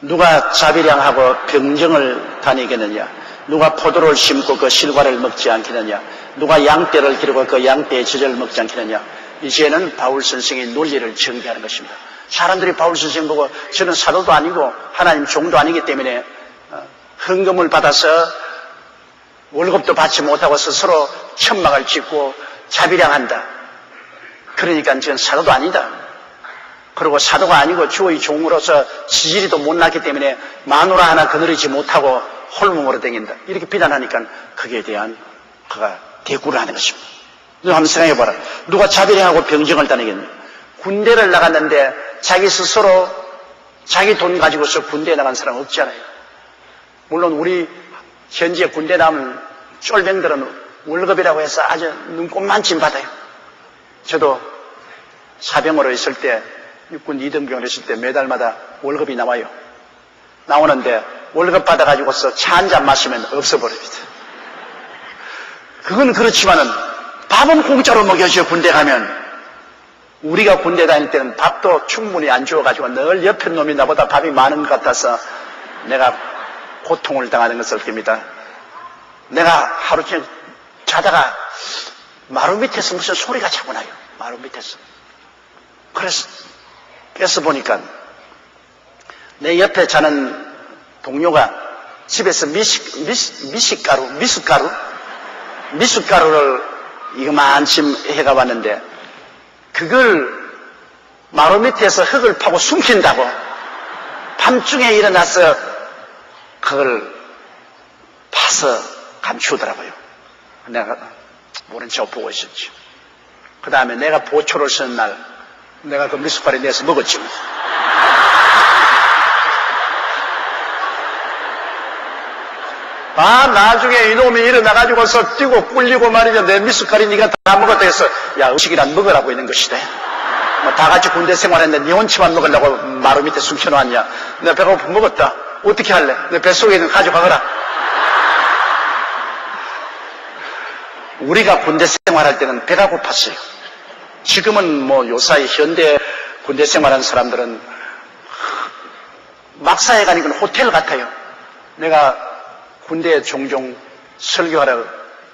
누가 자비량하고 병정을 다니겠느냐? 누가 포도를 심고 그 실과를 먹지 않겠느냐? 누가 양떼를 기르고 그 양떼의 젖을 먹지 않겠느냐? 이제는 바울 선생의 논리를 전개하는 것입니다. 사람들이 바울 선생 보고 저는 사도도 아니고 하나님 종도 아니기 때문에 헌금을 받아서 월급도 받지 못하고 스스로 천막을 짓고 자비량한다. 그러니까 저는 사도도 아니다. 그리고 사도가 아니고 주의 종으로서 지지리도 못났기 때문에 마누라 하나 거느리지 못하고 홀몸으로 다닌다. 이렇게 비난하니까 거기에 대한 그가 대꾸를 하는 것입니다. 너 한번 생각해봐라. 누가 자비량하고 병정을 다니겠냐? 군대를 나갔는데 자기 스스로 자기 돈 가지고서 군대에 나간 사람 없잖아요. 물론 우리 현지에 군대 나오는 쫄병들은 월급이라고 해서 아주 눈꼽만침 받아요. 저도 사병으로 있을 때 육군 2등병을 했을 때 매달마다 월급이 나와요. 나오는데 월급 받아가지고서 차 한 잔 마시면 없어버립니다. 그건 그렇지만은 밥은 공짜로 먹여줘요. 군대 가면. 우리가 군대 다닐 때는 밥도 충분히 안 주어가지고 늘 옆에 놈이 나보다 밥이 많은 것 같아서 내가 고통을 당하는 것을 깁니다. 내가 하루 종일 자다가 마루 밑에서 무슨 소리가 자꾸 나요. 마루 밑에서. 그래서 깨서 보니까 내 옆에 자는 동료가 집에서 미숫가루를 이거만큼 해가 왔는데 그걸 마루 밑에서 흙을 파고 숨긴다고 밤중에 일어나서 그걸 파서 감추더라고요. 내가 모른 척 보고 있었지. 그 다음에 내가 보초를 쓰는 날 내가 그 미숫가루 내서 먹었지. 나중에 이놈이 일어나가지고서 뛰고 꿀리고 말이죠. 내 미숫가루 네가 다 먹었다 해서 야, 음식이란 먹으라고 있는 것이다. 다 같이 군대 생활했는데 네 혼치만 먹으려고 마루 밑에 숨겨놓았냐. 내가 배가 고파 먹었다. 어떻게 할래? 내 뱃속에 있는 거 가져가거라. 우리가 군대 생활할 때는 배가 고팠어요. 지금은 뭐 요사이 현대 군대 생활하는 사람들은 막사에 가니까 호텔 같아요. 내가 군대에 종종 설교하러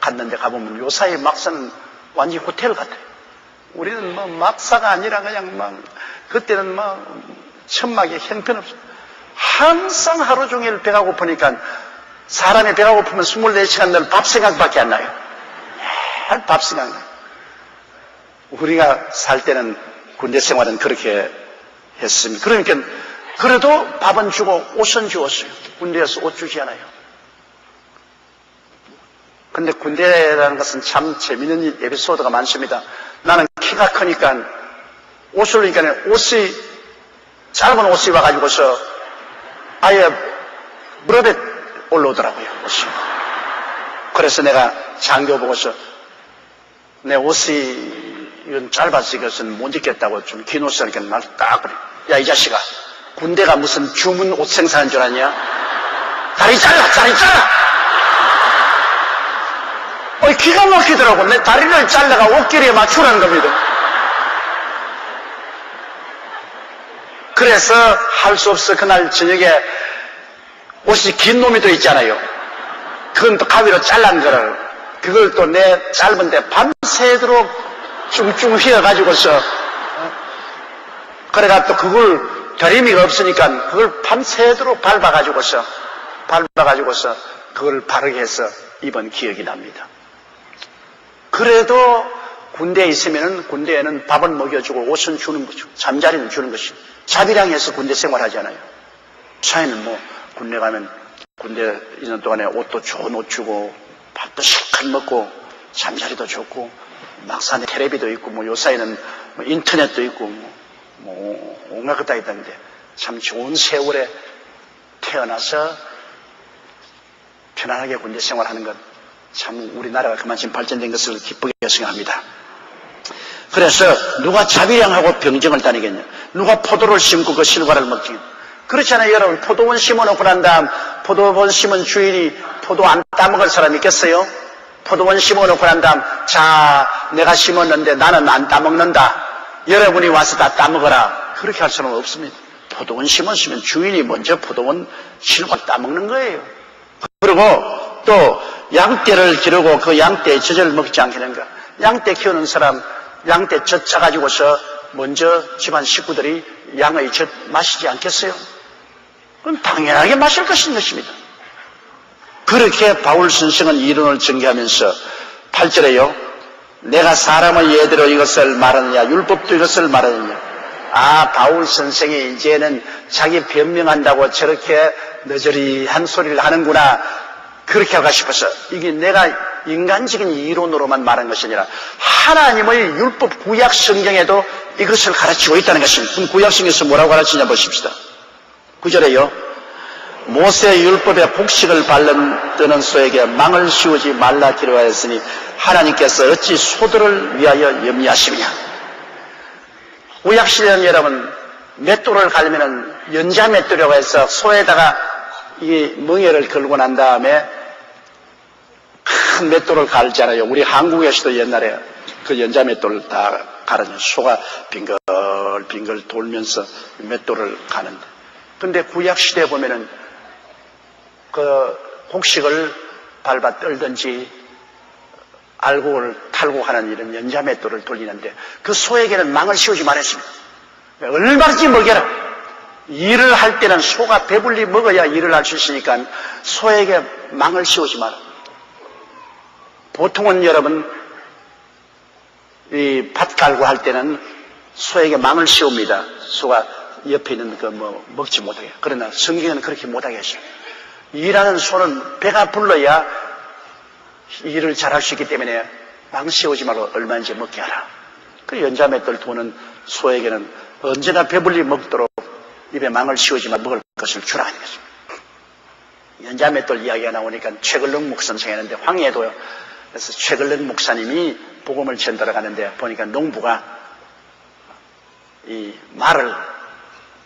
갔는데 가보면 요사이 막사는 완전히 호텔 같아요. 우리는 뭐 막사가 아니라 그냥 막 그때는 막 천막에 형편없어요. 항상 하루 종일 배가 고프니까 사람이 배가 고프면 24시간 늘 밥 생각밖에 안 나요. 매일 밥 생각나요. 우리가 살 때는 군대 생활은 그렇게 했습니다. 그러니까 그래도 밥은 주고 옷은 주었어요. 군대에서 옷 주지 않아요. 근데 군대라는 것은 참 재미있는 에피소드가 많습니다. 나는 키가 크니까 옷을 입으니까 옷이 짧은 옷이 와가지고서 아예 무릎에 올라오더라고요. 옷이. 그래서 내가 장교 보고서 내 옷이 이건 짧아서 이것은 못 입겠다고 좀 긴 옷을 하니까 날 딱 그래. 야, 이 자식아. 군대가 무슨 주문 옷 생산한 줄 아냐? 다리 잘라! 기가 막히더라고. 내 다리를 잘라가 옷길에 맞추라는 겁니다. 그래서 할 수 없어. 그날 저녁에 옷이 긴 놈이 또 있잖아요. 그건 또 가위로 잘란 거를. 그걸 또 내 짧은데 밤새도록 쭝쭝 휘어가지고서 그래가 또 그걸 다리미가 없으니까 그걸 밤새도록 밟아가지고서 그걸 바르게 해서 입은 기억이 납니다. 그래도 군대에 있으면은 군대에는 밥은 먹여주고 옷은 주는 거죠. 잠자리는 주는 것이. 자비량해서 군대 생활하잖아요. 차이는 뭐 군대 가면 군대 있는 동안에 옷도 좋은 옷 주고 밥도 실컷 먹고 잠자리도 좋고 막산에 텔레비도 있고 뭐 요사이는 뭐 인터넷도 있고 뭐 온갖 것 다 있다는데 참 좋은 세월에 태어나서 편안하게 군대 생활하는 것 참 우리나라가 그만큼 발전된 것을 기쁘게 생각합니다. 그래서 누가 자비량하고 병정을 다니겠냐? 누가 포도를 심고 그 실과를 먹지? 그렇잖아요, 여러분. 포도원 심어놓고 난 다음 포도원 심은 주인이 포도 안 따먹을 사람 있겠어요? 포도원 심어놓고 난 다음, 자, 내가 심었는데 나는 안 따먹는다. 여러분이 와서 다 따먹어라. 그렇게 할 사람은 없습니다. 포도원 심었으면 주인이 먼저 포도원 실과 따먹는 거예요. 그리고 또 양떼를 기르고 그 양떼의 젖을 먹지 않겠는가. 양떼 키우는 사람, 양떼 젖 짜가지고서 먼저 집안 식구들이 양의 젖 마시지 않겠어요? 그럼 당연하게 마실 것입니다. 그렇게 바울 선생은 이론을 전개하면서 8절에요. 내가 사람의 예대로 이것을 말하느냐, 율법도 이것을 말하느냐. 아, 바울 선생이 이제는 자기 변명한다고 저렇게 너저리한 소리를 하는구나. 그렇게 하고 싶어서 이게 내가 인간적인 이론으로만 말한 것이 아니라 하나님의 율법 구약 성경에도 이것을 가르치고 있다는 것입니다. 그럼 구약 성경에서 뭐라고 가르치냐 보십시다. 9절에요. 모세 율법의 곡식을 발라드는 소에게 망을 씌우지 말라 기록하였으니 하나님께서 어찌 소들을 위하여 염려하시느냐. 구약시대는 여러분 맷돌을 갈면은 연자 맷돌이라고 해서 소에다가 이 멍에를 걸고 난 다음에 큰 맷돌을 갈잖아요. 우리 한국에서도 옛날에 그 연자 맷돌을 다 갈아요. 소가 빙글빙글 돌면서 맷돌을 가는데. 근데 구약시대에 보면은 그 곡식을 밟아 떨든지 알곡을 탈곡하는 이런 연자 맷돌을 돌리는데 그 소에게는 망을 씌우지 말았습니다. 얼마든지 먹여라. 일을 할 때는 소가 배불리 먹어야 일을 할 수 있으니까 소에게 망을 씌우지 마라. 보통은 여러분 이 밭 갈고 할 때는 소에게 망을 씌웁니다. 소가 옆에 있는 그 먹지 못하게. 그러나 성경은 그렇게 못하게 했어요. 일하는 소는 배가 불러야 일을 잘할 수 있기 때문에 망 씌우지 말고 얼마든지 먹게 하라. 그 연자 맷돌 도는 소에게는 언제나 배불리 먹도록 입에 망을 씌우지 말고 먹을 것을 주라 하는 것입니다. 연자 맷돌 이야기가 나오니까 최글릉 목선생 했는데 황해도요. 그래서 최글릉 목사님이 복음을 전달해 가는데 보니까 농부가 이 말을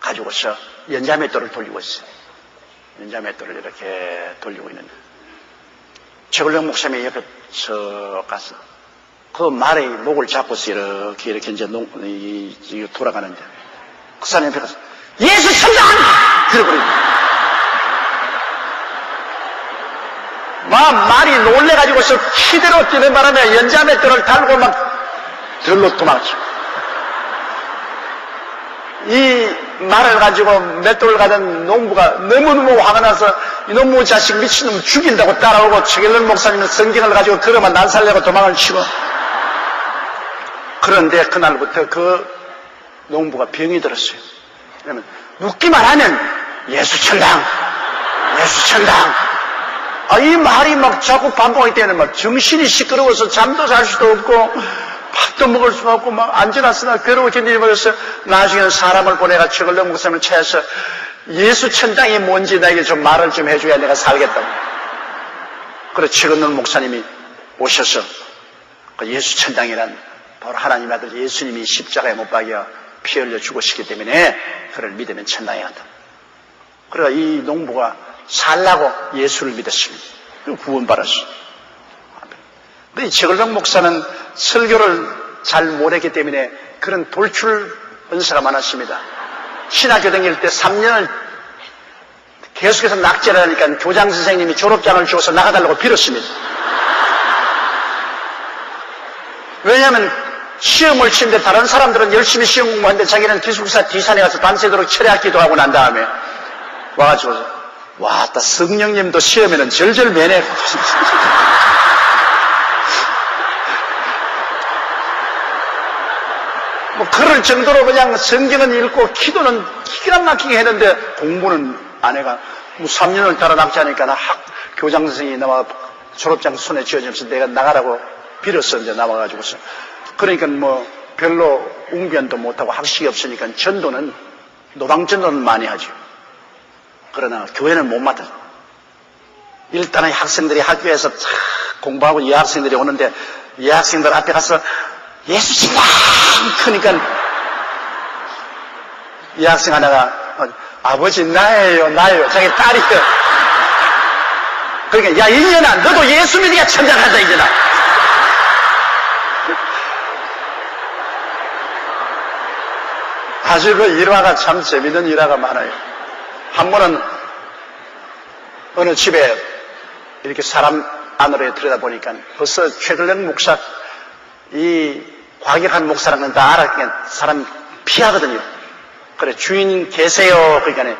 가지고서 연자 맷돌을 돌리고 있어요. 연자 맷돌을 이렇게 돌리고 있는데 최글릉 목사님이 옆에 서 가서 그 말의 목을 잡고서 이렇게 이제 돌아가는데 그 사람 옆에 가서 예수 천당! 그러고 말이 놀래가지고서 키대로 뛰는 바람에 연자 맷돌을 달고 막 들로 도망쳐. 이 말을 가지고 맷돌을 가던 농부가 너무너무 화가 나서 이놈의 자식 미친놈 죽인다고 따라오고 최길래 목사님은 성경을 가지고 걸어만 난살내고 도망을 치고. 그런데 그날부터 그 농부가 병이 들었어요. 그러면 묻기만 하면 예수 천당, 예수 천당. 이 말이 막 자꾸 반복할 때는 막 정신이 시끄러워서 잠도 잘 수도 없고 밥도 먹을 수가 없고 막 앉아놨으나 괴로워 견디면서 나중에는 사람을 보내가 최글릉 목사님을 찾아서 예수 천당이 뭔지 나에게 좀 말을 좀 해줘야 내가 살겠다고. 그래서 최글릉 목사님이 오셔서 그 예수 천당이란 바로 하나님 아들 예수님이 십자가에 못 박여 피 흘려 죽으시기 때문에 그를 믿으면 천당에 간다. 그래서 이 농부가 살라고 예수를 믿었습니다. 구원받았어요. 근데 최글릉 목사는 설교를 잘 못했기 때문에 그런 돌출 은사가 많았습니다. 신학교 다닐 때 3년을 계속해서 낙제를 하니까 교장 선생님이 졸업장을 주어서 나가달라고 빌었습니다. 왜냐하면 시험을 치는데 다른 사람들은 열심히 시험 공부하는데 자기는 기숙사 뒷산에 가서 밤새도록 철회학 기도하고 난 다음에 와가지고 왔다 성령님도 시험에는 절절 매네. 그럴 정도로 그냥 성경은 읽고 기도는 기가 막히게 했는데 공부는 아내가 3년을 따라 낙제하니까 교장 선생님이 나와 졸업장 손에 쥐어주면서 내가 나가라고 빌었어. 이제 나와가지고서. 그러니까 별로 웅변도 못하고 학식이 없으니까 전도는 노방전도는 많이 하죠. 그러나 교회는 못 맡아. 일단은 학생들이 학교에서 공부하고 여학생들이 오는데 여학생들 앞에 가서 예수 신당 크니까 여학생 하나가 아버지 나예요. 자기 딸이요. 그러니까 야 이년아 너도 예수 믿으니까 천장한다 이년아. 아주 그 일화가 참 재밌는 일화가 많아요. 한 번은 어느 집에 이렇게 사람 안으로 들여다보니까 벌써 최들령 목사, 이 과격한 목사라는 다 알았기에 사람 피하거든요. 그래 주인 계세요. 그러니까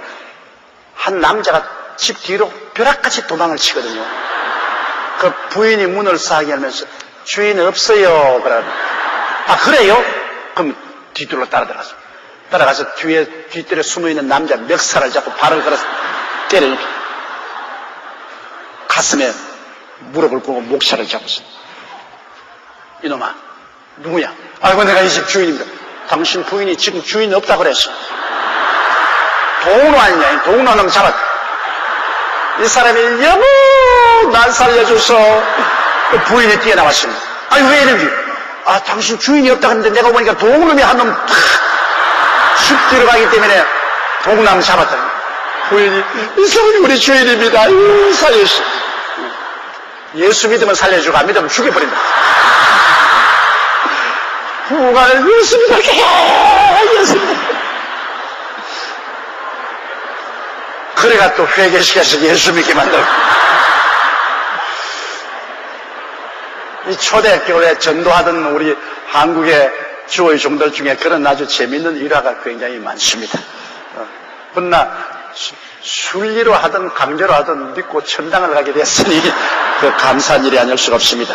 한 남자가 집 뒤로 벼락같이 도망을 치거든요. 그 부인이 문을 싹 열면서 주인 없어요. 그래. 아 그래요? 그럼 뒤뜰로 따라가서 뒷뜰에 숨어있는 남자 멱살을 잡고 발을 걸어서 때려 가슴에 무릎을 꿇고 목살을 잡았어. 이놈아 누구야? 아이고 내가 이 집 주인입니다. 당신 부인이 지금 주인 없다 그랬어. 동로 아니냐? 동로 놈 잡았다. 이 사람이 여보 날 살려줘서 그 부인이 뛰어나왔습니다. 아니 왜 이러지? 아 당신 주인이 없다 그랬는데 내가 보니까 동놈이 한 놈 슉 들어가기 때문에 동남 잡았다. 부인이 이 사람이 우리 주인입니다. 살려주세요. 예수 믿으면 살려주고 안 믿으면 죽여버린다. 부가 예수 믿을게 예수 믿을게. 그래가 또 회개시켜서 예수 믿게 만들고. 이 초대교회 전도하던 우리 한국의 주의 종들 중에 그런 아주 재밌는 일화가 굉장히 많습니다. 그러나 순리로 하든 강제로 하든 믿고 천당을 가게 됐으니 그 감사한 일이 아닐 수가 없습니다.